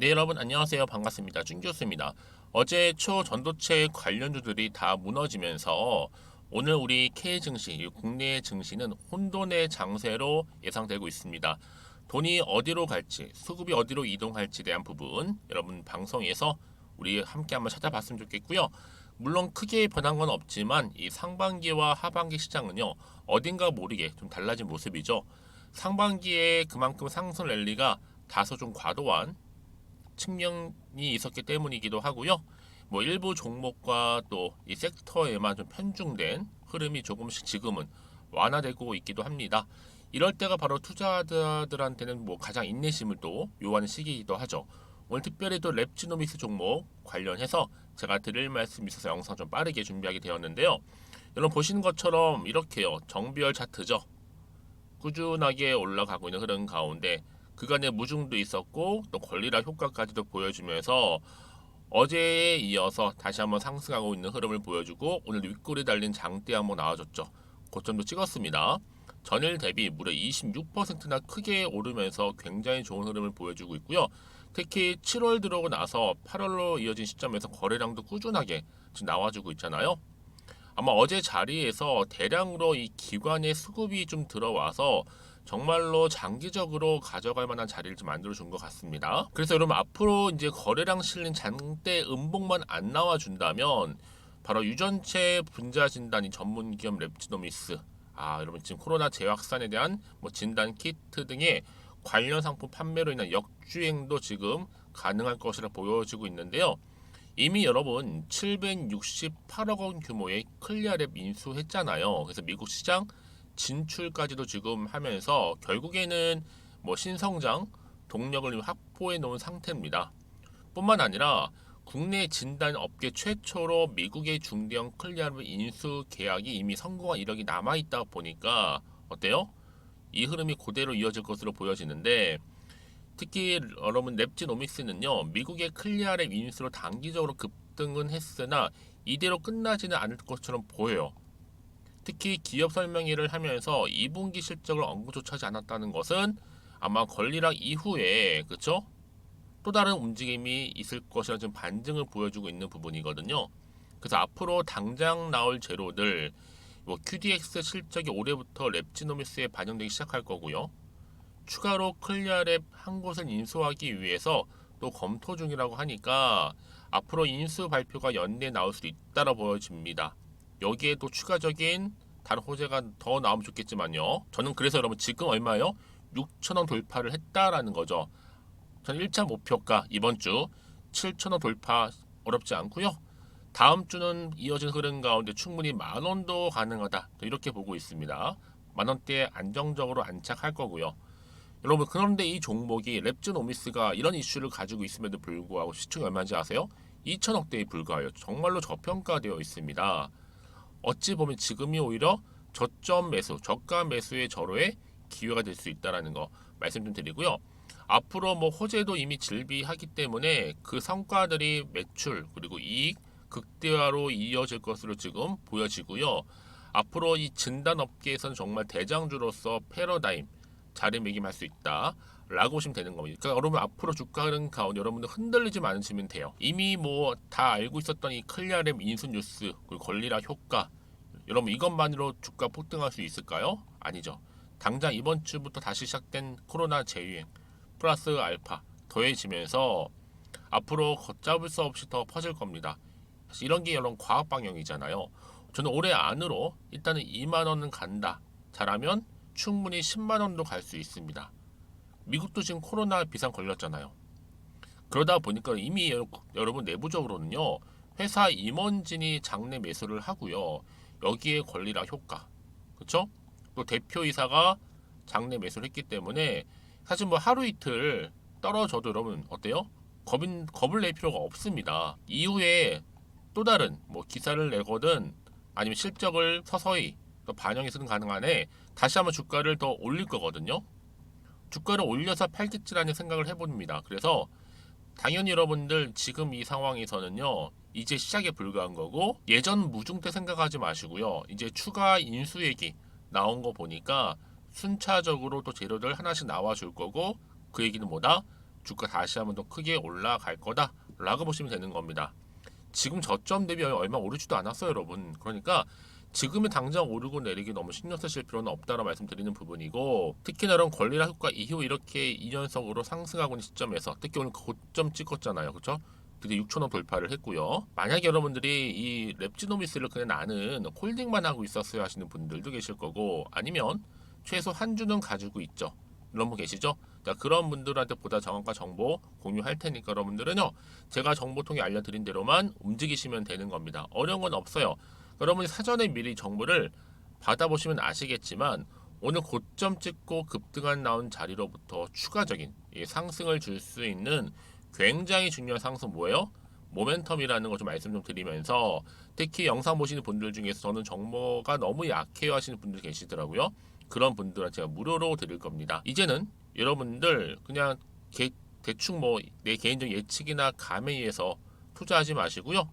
네, 여러분 안녕하세요. 반갑습니다. 준 교수입니다. 어제 초전도체 관련주들이 다 무너지면서 오늘 우리 K 증시, 이 국내 증시는 혼돈의 장세로 예상되고 있습니다. 돈이 어디로 갈지, 수급이 어디로 이동할지 대한 부분 여러분 방송에서 우리 함께 한번 찾아봤으면 좋겠고요. 물론 크게 변한 건 없지만 이 상반기와 하반기 시장은요, 어딘가 모르게 좀 달라진 모습이죠. 상반기에 그만큼 상승 랠리가 다소 좀 과도한 측면이 있었기 때문이기도 하고요. 뭐 일부 종목과 또 이 섹터에만 좀 편중된 흐름이 조금씩 지금은 완화되고 있기도 합니다. 이럴 때가 바로 투자자들한테는 뭐 가장 인내심을 또 요하는 시기이기도 하죠. 오늘 특별히 또 랩지노믹스 종목 관련해서 제가 드릴 말씀이 있어서 영상 좀 빠르게 준비하게 되었는데요. 여러분 보시는 것처럼 이렇게요. 정비열 차트죠. 꾸준하게 올라가고 있는 흐름 가운데 그간의 무중도 있었고 또 권리락 효과까지도 보여주면서 어제에 이어서 다시 한번 상승하고 있는 흐름을 보여주고 오늘 윗골이 달린 장대 한번 나와줬죠. 고점도 찍었습니다. 전일 대비 무려 26%나 크게 오르면서 굉장히 좋은 흐름을 보여주고 있고요. 특히 7월 들어오고 나서 8월로 이어진 시점에서 거래량도 꾸준하게 지금 나와주고 있잖아요. 아마 어제 자리에서 대량으로 이 기관의 수급이 좀 들어와서 정말로 장기적으로 가져갈 만한 자리를 좀 만들어 준 것 같습니다. 그래서 여러분 앞으로 이제 거래량 실린 장대 음봉만 안 나와 준다면 바로 유전체 분자 진단이 전문 기업 랩지노미스, 여러분 지금 코로나 재확산에 대한 뭐 진단 키트 등의 관련 상품 판매로 인한 역주행도 지금 가능할 것이라 보여지고 있는데요. 이미 여러분 768억 원 규모의 클리어랩 인수했잖아요. 그래서 미국 시장 진출까지도 지금 하면서 결국에는 뭐 신성장 동력을 확보해 놓은 상태입니다. 뿐만 아니라 국내 진단 업계 최초로 미국의 중대형 클리어랩 인수 계약이 이미 성공한 이력이 남아 있다 보니까 어때요? 이 흐름이 그대로 이어질 것으로 보여지는데 특히 여러분 랩지노믹스는요 미국의 클리어랩 인수로 단기적으로 급등은 했으나 이대로 끝나지는 않을 것처럼 보여요. 특히 기업 설명회를 하면서 2분기 실적을 언급조차 하지 않았다는 것은 아마 권리락 이후에 그쵸? 또 다른 움직임이 있을 것이라는 좀 반증을 보여주고 있는 부분이거든요. 그래서 앞으로 당장 나올 재료들 뭐 QDX 실적이 올해부터 랩지노믹스에 반영되기 시작할 거고요. 추가로 클리어랩 한 곳을 인수하기 위해서 또 검토 중이라고 하니까 앞으로 인수 발표가 연내에 나올 수도 있다고 보여집니다. 여기에 또 추가적인 다른 호재가 더 나오면 좋겠지만요. 저는 그래서 여러분 지금 얼마요? 6천원 돌파를 했다라는 거죠. 저는 1차 목표가 이번 주 7천원 돌파 어렵지 않고요. 다음 주는 이어진 흐름 가운데 충분히 만원도 가능하다. 이렇게 보고 있습니다. 만원대에 안정적으로 안착할 거고요. 여러분 그런데 이 종목이 랩즈노미스가 이런 이슈를 가지고 있음에도 불구하고 시총이 얼마인지 아세요? 2천억대에 불과해요. 정말로 저평가되어 있습니다. 어찌 보면 지금이 오히려 저점 매수, 저가 매수의 절호의 기회가 될 수 있다는 거 말씀 좀 드리고요. 앞으로 뭐 호재도 이미 즐비하기 때문에 그 성과들이 매출 그리고 이익 극대화로 이어질 것으로 지금 보여지고요. 앞으로 이 진단 업계에서는 정말 대장주로서 패러다임 자리매김할 수 있다. 라고 보시면 되는 겁니다. 그러니까 여러분 앞으로 주가 흐름 가운데 여러분들 흔들리지 않으시면 돼요. 이미 뭐 다 알고 있었던 이 클리어랩 인수 뉴스 그리고 권리락 효과 여러분 이것만으로 주가 폭등할 수 있을까요? 아니죠. 당장 이번 주부터 다시 시작된 코로나 재유행 플러스 알파 더해지면서 앞으로 걷잡을 수 없이 더 퍼질 겁니다. 사실 이런 게 여러분 과학 방향이잖아요. 저는 올해 안으로 일단은 2만 원은 간다. 잘하면 충분히 10만 원도 갈 수 있습니다. 미국도 지금 코로나 비상 걸렸잖아요. 그러다 보니까 이미 여러분 내부적으로는요. 회사 임원진이 장내 매수를 하고요. 여기에 권리락 효과. 그렇죠? 또 대표이사가 장내 매수를 했기 때문에 사실 뭐 하루 이틀 떨어져도 여러분 어때요? 겁을 낼 필요가 없습니다. 이후에 또 다른 뭐 기사를 내거든 아니면 실적을 서서히 또 반영해서는 가능한 해 다시 한번 주가를 더 올릴 거거든요. 주가를 올려서 팔겠지라는 생각을 해봅니다. 그래서 당연히 여러분들 지금 이 상황에서는요. 이제 시작에 불과한 거고 예전 무중 때 생각하지 마시고요. 이제 추가 인수액이 나온 거 보니까 순차적으로 또 재료들 하나씩 나와 줄 거고 그 얘기는 뭐다? 주가 다시 한번 더 크게 올라갈 거다라고 보시면 되는 겁니다. 지금 저점 대비 얼마 오르지도 않았어요, 여러분. 그러니까 지금이 당장 오르고 내리기 너무 신경 쓰실 필요는 없다라 말씀드리는 부분이고, 특히나 이런 권리라 효과 이후 이렇게 2년석으로 상승하고 있는 시점에서 특히 오늘 고점 찍었잖아요, 그렇죠? 드디어 6,000원 돌파를 했고요. 만약에 여러분들이 이 랩지노미스를 그냥 나는 홀딩만 하고 있었어야 하시는 분들도 계실 거고, 아니면 최소 한 주는 가지고 있죠, 이런 분 계시죠? 자, 그런 분들한테 보다 정확한 정보 공유할 테니까 여러분들은요, 제가 정보통에 알려드린 대로만 움직이시면 되는 겁니다. 어려운 건 없어요. 여러분이 사전에 미리 정보를 받아보시면 아시겠지만, 오늘 고점 찍고 급등한 나온 자리로부터 추가적인 상승을 줄 수 있는 굉장히 중요한 상승 뭐예요? 모멘텀이라는 거 좀 말씀 좀 드리면서, 특히 영상 보시는 분들 중에서 저는 정보가 너무 약해요 하시는 분들 계시더라고요. 그런 분들은 제가 무료로 드릴 겁니다. 이제는 여러분들 그냥 대충 뭐 내 개인적 예측이나 감에 의해서 투자하지 마시고요,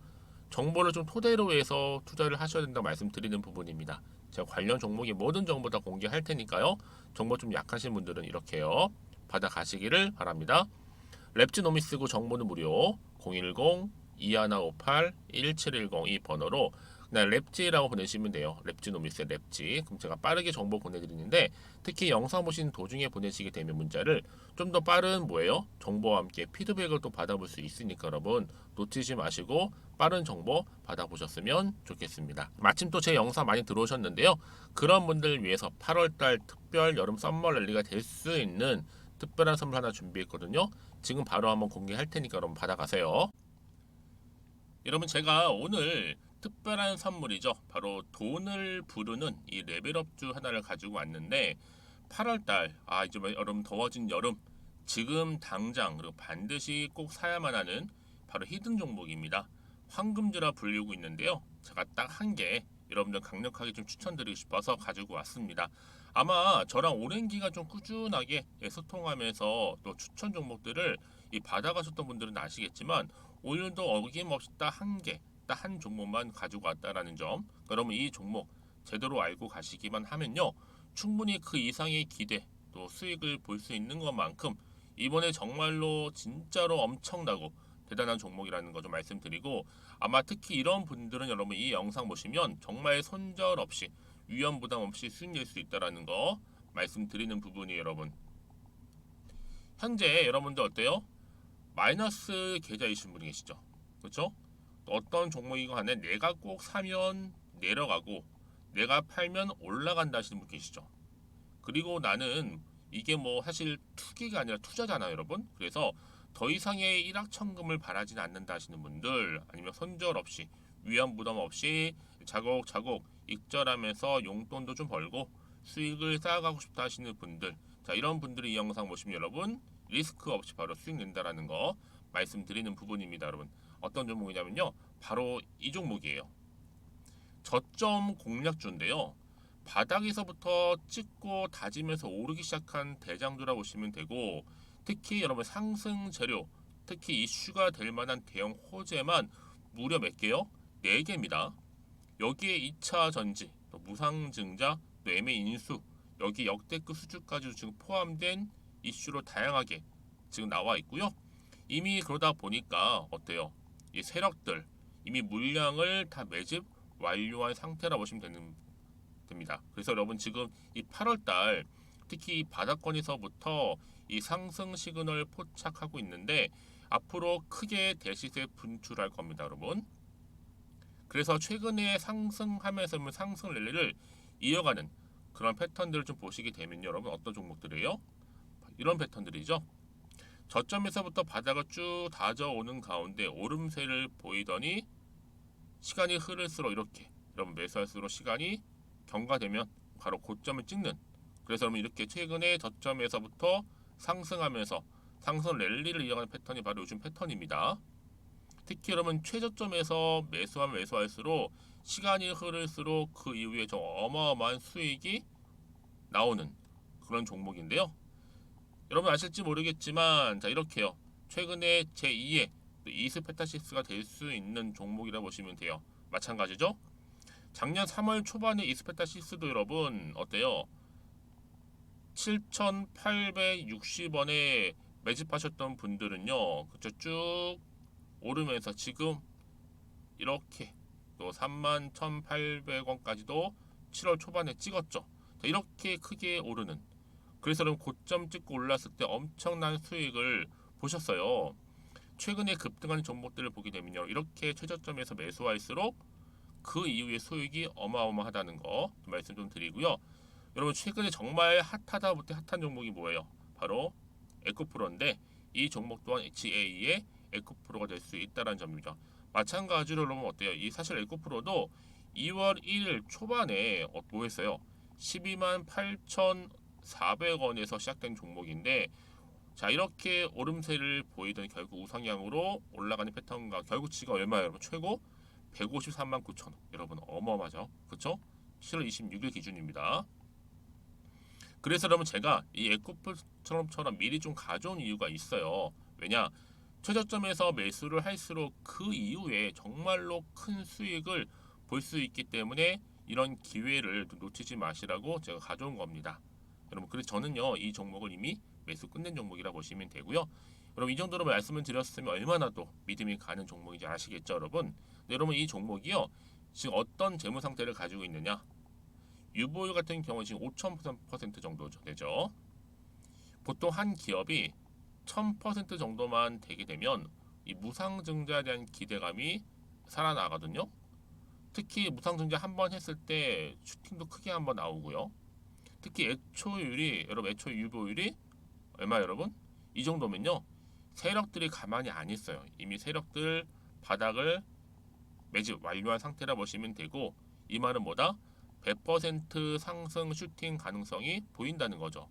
정보를 좀 토대로 해서 투자를 하셔야 된다고 말씀드리는 부분입니다. 제가 관련 종목의 모든 정보 다 공개할 테니까요, 정보 좀 약하신 분들은 이렇게요 받아가시기를 바랍니다. 랩지노미스고 정보는 무료, 010-2158-1710 이 번호로 그냥 랩지라고 보내시면 돼요. 랩지노미스의 랩지. 그럼 제가 빠르게 정보 보내드리는데, 특히 영상 보시는 도중에 보내시게 되면 문자를 좀 더 빠른 뭐예요? 정보와 함께 피드백을 또 받아볼 수 있으니까 여러분 놓치지 마시고 빠른 정보 받아보셨으면 좋겠습니다. 마침 또 제 영상 많이 들어오셨는데요, 그런 분들 위해서 8월달 특별 여름 썸머 랠리가 될 수 있는 특별한 선물 하나 준비했거든요. 지금 바로 한번 공개할 테니까 여러분 받아가세요. 여러분, 제가 오늘 특별한 선물이죠, 바로 돈을 부르는 이 레벨업주 하나를 가지고 왔는데, 8월달 이제 여러분 더워진 여름, 지금 당장 그리고 반드시 꼭 사야만 하는 바로 히든 종목입니다. 황금주라 불리고 있는데요, 제가 딱 한 개 여러분들 강력하게 좀 추천드리고 싶어서 가지고 왔습니다. 아마 저랑 오랜 기간 좀 꾸준하게 소통하면서 또 추천 종목들을 받아가셨던 분들은 아시겠지만, 오늘도 어김없이 딱 한 개, 딱 한 종목만 가지고 왔다라는 점, 여러분 이 종목 제대로 알고 가시기만 하면요, 충분히 그 이상의 기대 또 수익을 볼 수 있는 것만큼 이번에 정말로 진짜로 엄청나고 대단한 종목이라는 거 좀 말씀드리고, 아마 특히 이런 분들은 여러분 이 영상 보시면 정말 손절 없이 위험 부담 없이 수익 낼 수 있다라는 거 말씀드리는 부분이, 여러분 현재 여러분들 어때요? 마이너스 계좌이신 분이 계시죠, 그렇죠? 어떤 종목이건 간에 내가 꼭 사면 내려가고 내가 팔면 올라간다 하시는 분 계시죠. 그리고 나는 이게 뭐 사실 투기가 아니라 투자잖아요, 여러분. 그래서 더 이상의 일확천금을 바라진 않는다 하시는 분들, 아니면 손절 없이 위험 부담 없이 차곡차곡 익절하면서 용돈도 좀 벌고 수익을 쌓아가고 싶다 하시는 분들, 자, 이런 분들이 이 영상 보시면 여러분 리스크 없이 바로 수익 낸다라는 거 말씀드리는 부분입니다. 여러분 어떤 종목이냐면요, 바로 이 종목이에요. 저점 공략주인데요, 바닥에서부터 찍고 다지면서 오르기 시작한 대장주라 보시면 되고, 특히 여러분 상승 재료, 특히 이슈가 될 만한 대형 호재만 무려 몇 개요? 4개입니다. 여기에 2차 전지, 또 무상증자, 또 매매 인수, 여기 역대급 수주까지 지금 포함된 이슈로 다양하게 지금 나와 있고요. 이미 그러다 보니까 어때요? 이 세력들 이미 물량을 다 매집 완료한 상태라 보시면 됩니다. 그래서 여러분 지금 이 8월달 특히 이 바닥권에서부터 이 상승 시그널 포착하고 있는데, 앞으로 크게 대시세 분출할 겁니다, 여러분. 그래서 최근에 상승하면서 상승 랠리를 이어가는 그런 패턴들을 좀 보시게 되면 여러분 어떤 종목들이에요? 이런 패턴들이죠. 저점에서부터 바닥을 쭉 다져오는 가운데 오름세를 보이더니 시간이 흐를수록 이렇게 여러분 매수할수록 시간이 경과되면 바로 고점을 찍는, 그래서 여러분 이렇게 최근에 저점에서부터 상승하면서 상승 랠리를 이어가는 패턴이 바로 요즘 패턴입니다. 특히 여러분 최저점에서 매수하면 매수할수록 시간이 흐를수록 그 이후에 좀 어마어마한 수익이 나오는 그런 종목인데요. 여러분 아실지 모르겠지만, 자, 이렇게요, 최근에 제2의 이스페타시스가 될 수 있는 종목이라 보시면 돼요. 마찬가지죠. 작년 3월 초반에 이스페타시스도 여러분 어때요? 7,860원에 매집하셨던 분들은요, 그쵸, 쭉 오르면서 지금 이렇게 또 31,800원까지도 7월 초반에 찍었죠. 자, 이렇게 크게 오르는, 그래서 그럼 고점 찍고 올랐을 때 엄청난 수익을 보셨어요. 최근에 급등한 종목들을 보게 되면요, 이렇게 최저점에서 매수할수록 그 이후에 수익이 어마어마하다는 거 말씀 좀 드리고요. 여러분, 최근에 정말 핫하다 못해 핫한 종목이 뭐예요? 바로 에코프로인데, 이 종목 또한 HA의 에코프로가 될 수 있다는 점이죠. 마찬가지로 여러분 어때요? 이 사실 에코프로도 2월 1일 초반에 뭐 했어요? 12만 8,400원에서 시작된 종목인데, 자, 이렇게 오름세를 보이던 결국 우상향으로 올라가는 패턴과 결국 지가 얼마예요, 여러분? 최고 153만 9천 원. 여러분 어마어마하죠, 그렇죠? 7월 26일 기준입니다. 그래서 여러분 제가 이 에코프처럼 미리 좀 가져온 이유가 있어요. 왜냐? 최저점에서 매수를 할수록 그 이후에 정말로 큰 수익을 볼 수 있기 때문에 이런 기회를 놓치지 마시라고 제가 가져온 겁니다. 여러분, 그래서 저는요, 이 종목을 이미 매수 끝낸 종목이라 보시면 되고요. 여러분, 이 정도로 말씀을 드렸으면 얼마나 또 믿음이 가는 종목인지 아시겠죠, 여러분? 네, 여러분, 이 종목이요, 지금 어떤 재무 상태를 가지고 있느냐? 유보율 같은 경우 지금 5,000% 정도 되죠. 보통 한 기업이 1,000% 정도만 되게 되면 이 무상증자에 대한 기대감이 살아나거든요. 특히 무상증자 한 번 했을 때 슈팅도 크게 한 번 나오고요. 특히 애초율이, 여러분 애초 유보율이 얼마, 여러분? 이 정도면요, 세력들이 가만히 안 있어요. 이미 세력들 바닥을 매집 완료한 상태라 보시면 되고, 이 말은 뭐다? 100% 상승 슈팅 가능성이 보인다는 거죠.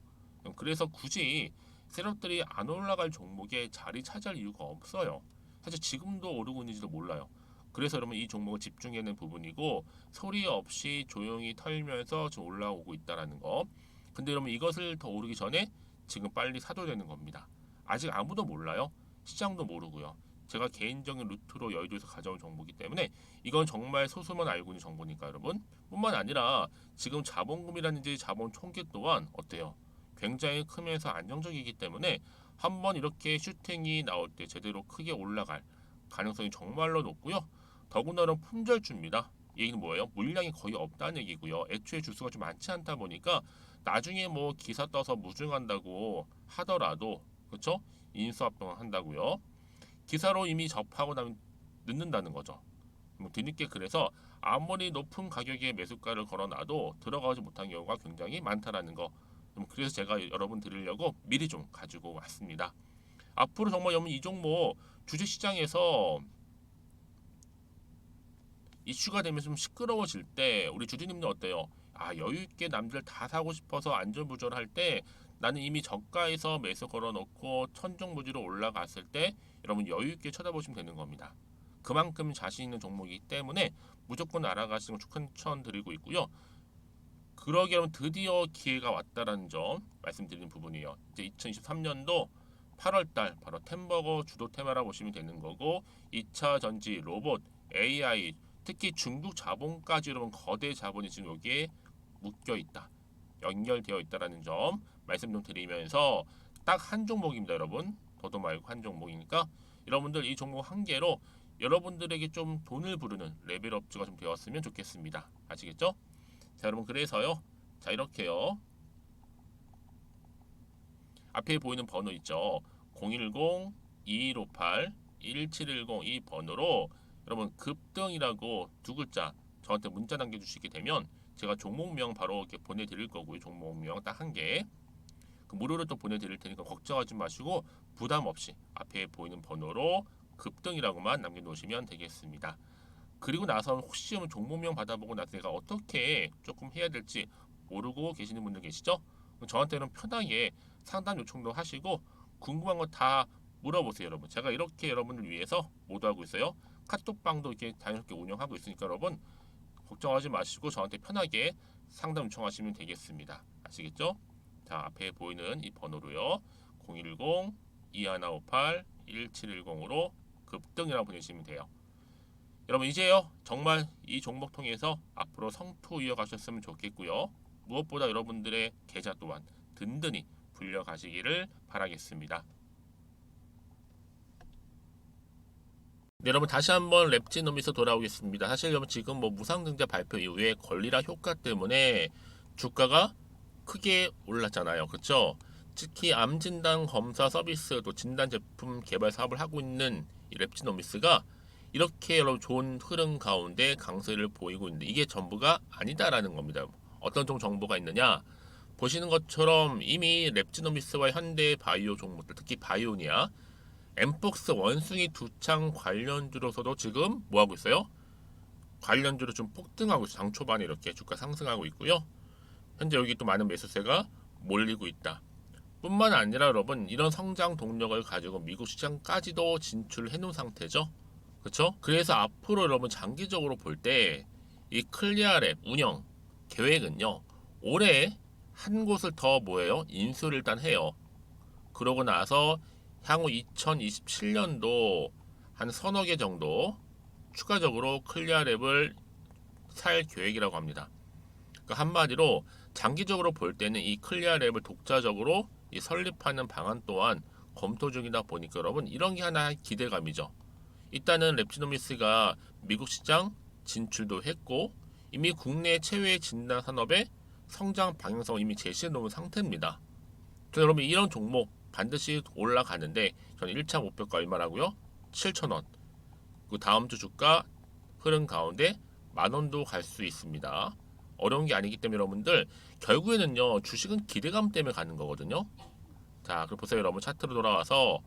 그래서 굳이 세력들이 안 올라갈 종목에 자리 차지할 이유가 없어요. 사실 지금도 오르고 있는지도 몰라요. 그래서 여러분 이 종목을 집중해야 하는 부분이고, 소리 없이 조용히 털면서 좀 올라오고 있다는 거. 근데 여러분 이것을 더 오르기 전에 지금 빨리 사둬야 되는 겁니다. 아직 아무도 몰라요. 시장도 모르고요. 제가 개인적인 루트로 여의도에서 가져온 정보이기 때문에 이건 정말 소수만 알고 있는 정보니까 여러분. 뿐만 아니라 지금 자본금이라든지 자본 총계 또한 어때요? 굉장히 크면서 안정적이기 때문에 한번 이렇게 슈팅이 나올 때 제대로 크게 올라갈 가능성이 정말로 높고요. 더군다나 품절주입니다. 이 얘기는 뭐예요? 물량이 거의 없다는 얘기고요. 애초에 주수가 좀 많지 않다 보니까 나중에 뭐 기사 떠서 무증한다고 하더라도, 그렇죠? 인수합병을 한다고요. 기사로 이미 접하고 나면 늦는다는 거죠. 뭐 뒤늦게, 그래서 아무리 높은 가격에 매수가를 걸어놔도 들어가지 못한 경우가 굉장히 많다라는 거. 그래서 제가 여러분 드리려고 미리 좀 가지고 왔습니다. 앞으로 정말 여러분 이 종목 주식시장에서 이슈가 되면 좀 시끄러워질 때 우리 주주님들 어때요? 아, 여유 있게 남들 다 사고 싶어서 안절부절할 때 나는 이미 저가에서 매수 걸어놓고 천정부지로 올라갔을 때 여러분 여유 있게 쳐다보시면 되는 겁니다. 그만큼 자신 있는 종목이기 때문에 무조건 알아가시는 걸 추천드리고 있고요. 그러기 위해 드디어 기회가 왔다라는 점 말씀드리는 부분이에요. 이제 2023년도 8월달 바로 템버거 주도 테마라 보시면 되는 거고, 2차 전지, 로봇, AI, 특히 중국 자본까지 여러분 거대 자본이 지금 여기에 묶여 있다, 연결되어 있다라는 점 말씀 좀 드리면서 딱 한 종목입니다, 여러분. 더도 말고 한 종목이니까 여러분들 이 종목 한 개로 여러분들에게 좀 돈을 부르는 레벨업주가 좀 되었으면 좋겠습니다. 아시겠죠? 자, 여러분, 그래서요. 자, 이렇게요. 앞에 보이는 번호 있죠. 010-2158-1710 이 번호로 여러분 급등이라고 두 글자 저한테 문자 남겨주시게 되면 제가 종목명 바로 이렇게 보내드릴 거고요. 종목명 딱 한 개. 그 무료로 또 보내드릴 테니까 걱정하지 마시고 부담 없이 앞에 보이는 번호로 급등이라고만 남겨놓으시면 되겠습니다. 그리고 나서 혹시 종목명 받아보고 나서 내가 어떻게 조금 해야 될지 모르고 계시는 분들 계시죠? 저한테는 편하게 상담 요청도 하시고 궁금한 거 다 물어보세요, 여러분. 제가 이렇게 여러분을 위해서 모두하고 있어요. 카톡방도 이렇게 자연스럽게 운영하고 있으니까 여러분 걱정하지 마시고 저한테 편하게 상담 요청하시면 되겠습니다. 아시겠죠? 자, 앞에 보이는 이 번호로요. 010-2158-1710으로 급등이라고 보내시면 돼요. 여러분 이제요, 정말 이 종목 통해서 앞으로 성투 이어가셨으면 좋겠고요. 무엇보다 여러분들의 계좌 또한 든든히 불려가시기를 바라겠습니다. 네, 여러분 다시 한번 랩지노미스 돌아오겠습니다. 사실 여러분 지금 뭐 무상증자 발표 이후에 권리라 효과 때문에 주가가 크게 올랐잖아요. 그렇죠? 특히 암 진단 검사 서비스 또 진단 제품 개발 사업을 하고 있는 이 랩지노미스가 이렇게 여러분 좋은 흐름 가운데 강세를 보이고 있는데 이게 전부가 아니다라는 겁니다. 어떤 정보가 있느냐? 보시는 것처럼 이미 랩지노미스와 현대 바이오 종목들 특히 바이오니아 엠폭스 원숭이 두창 관련주로서도 지금 뭐 하고 있어요? 관련주로 좀 폭등하고 있어요. 장 초반에 이렇게 주가 상승하고 있고요. 현재 여기 또 많은 매수세가 몰리고 있다. 뿐만 아니라 여러분 이런 성장 동력을 가지고 미국 시장까지도 진출해 놓은 상태죠. 그렇죠? 그래서 앞으로 여러분 장기적으로 볼 때 이 클리어랩 운영 계획은요. 올해 한 곳을 더 뭐예요? 인수를 일단 해요. 그러고 나서 향후 2027년도 한 서너 개 정도 추가적으로 클리어랩을 살 계획이라고 합니다. 그러니까 한마디로 장기적으로 볼 때는 이 클리어랩을 독자적으로 이 설립하는 방안 또한 검토 중이다 보니까 여러분 이런 게 하나 기대감이죠. 일단은 랩지노미스가 미국 시장 진출도 했고 이미 국내 체외 진단 산업의 성장 방향성을 이미 제시해 놓은 상태입니다. 여러분 이런 종목 반드시 올라가는데 저는 1차 목표가 얼마라고요? 7,000원. 그 다음 주 주가 흐름 가운데 만원도 갈 수 있습니다. 어려운 게 아니기 때문에 여러분들 결국에는요 주식은 기대감 때문에 가는 거거든요. 자, 그럼 보세요 여러분 차트로 돌아와서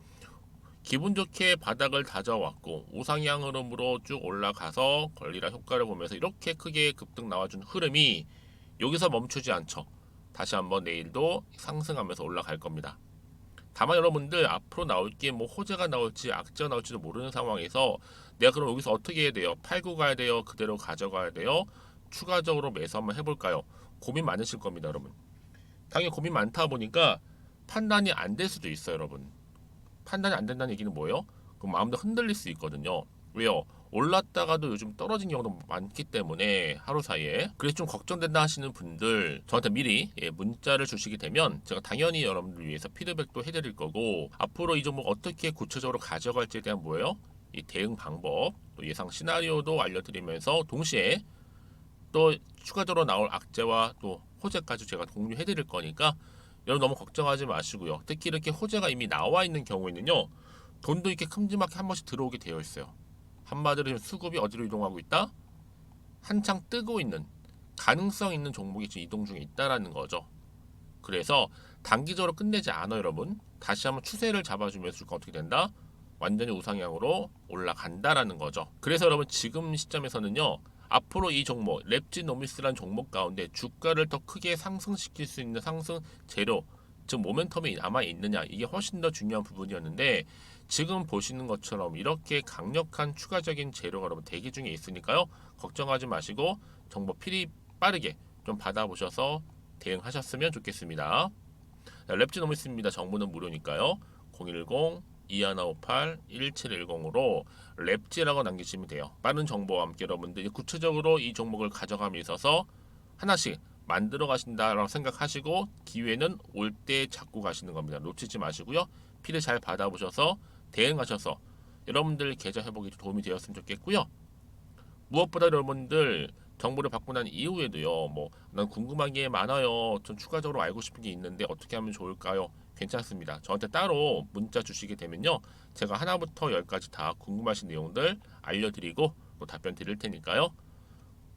기분 좋게 바닥을 다져왔고 우상향 흐름으로 쭉 올라가서 권리라 효과를 보면서 이렇게 크게 급등 나와준 흐름이 여기서 멈추지 않죠. 다시 한번 내일도 상승하면서 올라갈 겁니다. 다만 여러분들 앞으로 나올 게 뭐 호재가 나올지 악재가 나올지도 모르는 상황에서 내가 그럼 여기서 어떻게 해야 돼요? 팔고 가야 돼요? 그대로 가져가야 돼요? 추가적으로 매수 한번 해볼까요? 고민 많으실 겁니다, 여러분. 당연히 고민 많다 보니까 판단이 안 될 수도 있어요, 여러분. 판단이 안 된다는 얘기는 뭐예요? 그럼 마음도 흔들릴 수 있거든요. 왜요? 올랐다가도 요즘 떨어진 경우도 많기 때문에 하루 사이에 그래서 좀 걱정된다 하시는 분들 저한테 미리 문자를 주시게 되면 제가 당연히 여러분들 위해서 피드백도 해드릴 거고 앞으로 이 종목 어떻게 구체적으로 가져갈지에 대한 뭐예요? 이 대응 방법 또 예상 시나리오도 알려드리면서 동시에 또 추가적으로 나올 악재와 또 호재까지 제가 공유해드릴 거니까 여러분 너무 걱정하지 마시고요. 특히 이렇게 호재가 이미 나와 있는 경우에는요. 돈도 이렇게 큼지막하게 한 번씩 들어오게 되어 있어요. 한마디로 지금 수급이 어디로 이동하고 있다? 한창 뜨고 있는 가능성 있는 종목이 지금 이동 중에 있다라는 거죠. 그래서 단기적으로 끝내지 않아 여러분. 다시 한번 추세를 잡아주면서 주가 어떻게 된다? 완전히 우상향으로 올라간다라는 거죠. 그래서 여러분 지금 시점에서는요. 앞으로 이 종목 랩지노미스라는 종목 가운데 주가를 더 크게 상승시킬 수 있는 상승 재료 즉 모멘텀이 남아 있느냐 이게 훨씬 더 중요한 부분이었는데 지금 보시는 것처럼 이렇게 강력한 추가적인 재료가 여러분 대기 중에 있으니까요. 걱정하지 마시고 정보 필히 빠르게 좀 받아보셔서 대응하셨으면 좋겠습니다. 랩지노미스입니다. 정보는 무료니까요. 010-2158-1710으로 랩지라고 남기시면 돼요. 빠른 정보와 함께 여러분들이 구체적으로 이 종목을 가져감에 있어서 하나씩 만들어 가신다라고 생각하시고 기회는 올 때 잡고 가시는 겁니다. 놓치지 마시고요. 피를 잘 받아보셔서 대응하셔서 여러분들 계좌 회복에 도움이 되었으면 좋겠고요. 무엇보다 여러분들 정보를 받고 난 이후에도요. 뭐 난 궁금한 게 많아요. 좀 추가적으로 알고 싶은 게 있는데 어떻게 하면 좋을까요? 괜찮습니다. 저한테 따로 문자 주시게 되면요. 제가 하나부터 열까지 다 궁금하신 내용들 알려드리고 또 답변 드릴 테니까요.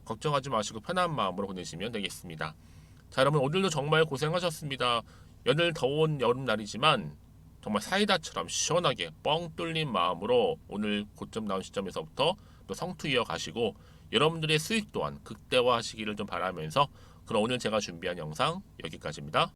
걱정하지 마시고 편한 마음으로 보내시면 되겠습니다. 자, 여러분 오늘도 정말 고생하셨습니다. 연일 더운 여름날이지만 정말 사이다처럼 시원하게 뻥 뚫린 마음으로 오늘 고점 나온 시점에서부터 또 성투 이어가시고 여러분들의 수익 또한 극대화하시기를 좀 바라면서 그럼 오늘 제가 준비한 영상 여기까지입니다.